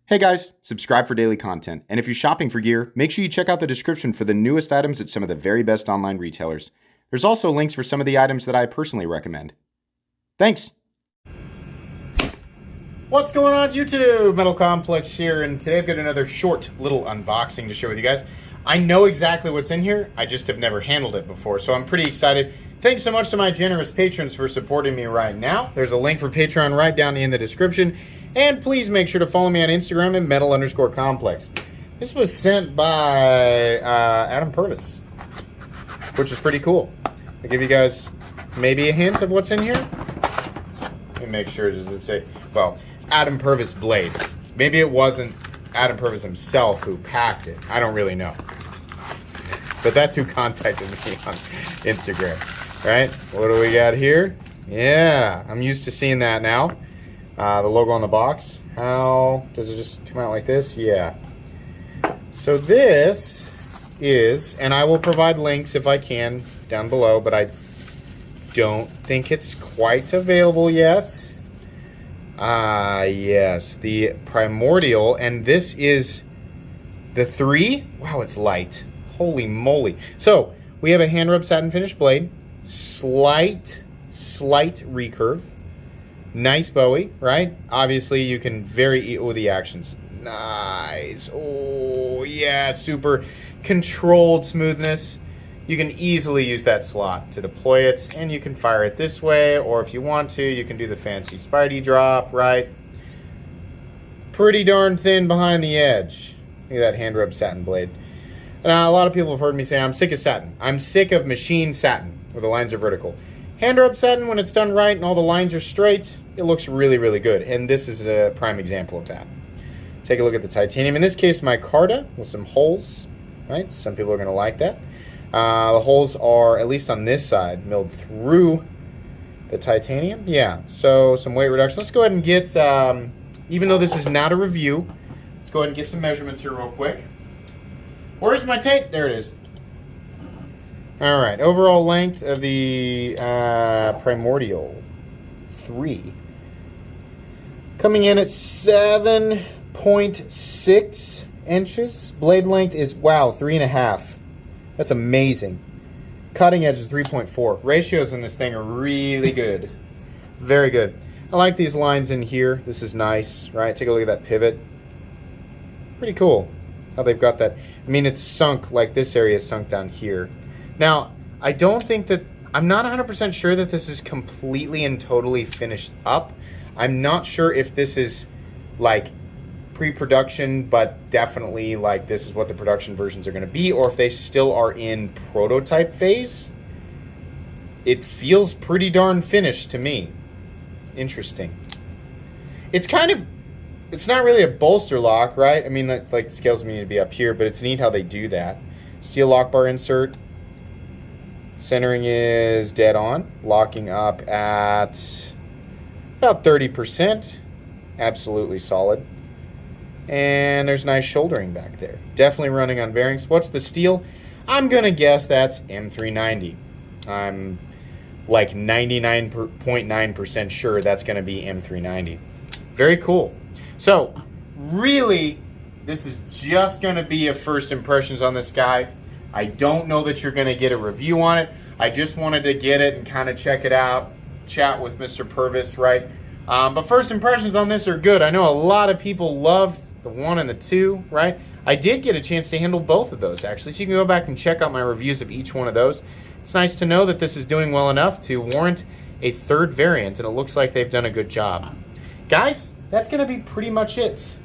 Hey guys, subscribe for daily content, and if you're shopping for gear, make sure you check out the description for the newest items at some of the very best online retailers. There's also links for some of the items that I personally recommend. Thanks! What's going on YouTube? Metal Complex here, and today I've got another short little unboxing to share with you guys. I know exactly what's in here, I just have never handled it before, so I'm pretty excited. Thanks so much to my generous patrons for supporting me right now. There's a link for Patreon right down in the description. And please make sure to follow me on Instagram at metal_complex. This was sent by Adam Purvis, which is pretty cool. I'll give you guys maybe a hint of what's in here. Let me make sure. Does it say, well, Adam Purvis Blades. Maybe it wasn't Adam Purvis himself who packed it. I don't really know. But that's who contacted me on Instagram. Right? What do we got here? Yeah, I'm used to seeing that now. The logo on the box. How does it just come out like this? Yeah. So this is, and I will provide links if I can down below, but I don't think it's quite available yet. Yes, the Primordial, and this is the 3. Wow, it's light. Holy moly. So we have a hand rub satin finish blade, slight recurve. Nice Bowie, right? Obviously, you can the actions. Nice. Oh, yeah, super controlled smoothness. You can easily use that slot to deploy it, and you can fire it this way, or if you want to, you can do the fancy Spidey drop, right? Pretty darn thin behind the edge. Look at that hand rub satin blade. Now, a lot of people have heard me say I'm sick of satin. I'm sick of machine satin, where the lines are vertical. Hand rub satin, when it's done right and all the lines are straight, it looks really, really good. And this is a prime example of that. Take a look at the titanium. In this case, micarta with some holes, right? Some people are going to like that. The holes are, at least on this side, milled through the titanium. Yeah, so some weight reduction. Let's go ahead and get, even though this is not a review, let's go ahead and get some measurements here real quick. Where's my tape? There it is. All right, overall length of the Primordial 3 coming in at 7.6 inches. Blade length is, wow, 3.5. That's amazing. Cutting edge is 3.4. Ratios in this thing are really good. Very good. I like these lines in here. This is nice, right? Take a look at that pivot. Pretty cool how they've got that. I mean, it's sunk, like this area is sunk down here. Now, I don't think that, I'm not 100% sure that this is completely and totally finished up. I'm not sure if this is like pre-production, but definitely like this is what the production versions are going to be, or if they still are in prototype phase. It feels pretty darn finished to me. Interesting. It's kind of, it's not really a bolster lock, right? I mean, like the scales need to be up here, but it's neat how they do that. Steel lock bar insert. Centering is dead on, locking up at about 30%. Absolutely solid. And there's nice shouldering back there. Definitely running on bearings. What's the steel? I'm going to guess that's M390. I'm like 99.9% sure that's going to be M390. Very cool. So, really, this is just going to be a first impressions on this guy. I don't know that you're going to get a review on it. I just wanted to get it and kind of check it out, chat with Mr. Purvis, right? But first impressions on this are good. I know a lot of people loved the 1 and the 2, right? I did get a chance to handle both of those, actually, so you can go back and check out my reviews of each one of those. It's nice to know that this is doing well enough to warrant a 3rd variant, and it looks like they've done a good job. Guys, that's going to be pretty much it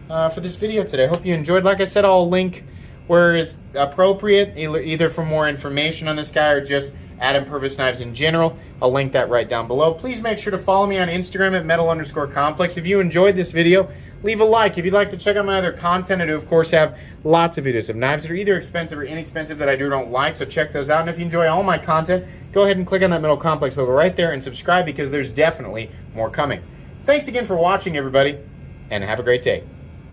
for this video today. I hope you enjoyed. Like I said, I'll link where is appropriate, either for more information on this guy or just Adam Purvis knives in general. I'll link that right down below. Please make sure to follow me on Instagram at metal_complex. If you enjoyed this video, leave a like. If you'd like to check out my other content, I do, of course, have lots of videos of knives that are either expensive or inexpensive that I do or don't like, so check those out. And if you enjoy all my content, go ahead and click on that Metal Complex logo right there and subscribe, because there's definitely more coming. Thanks again for watching, everybody, and have a great day.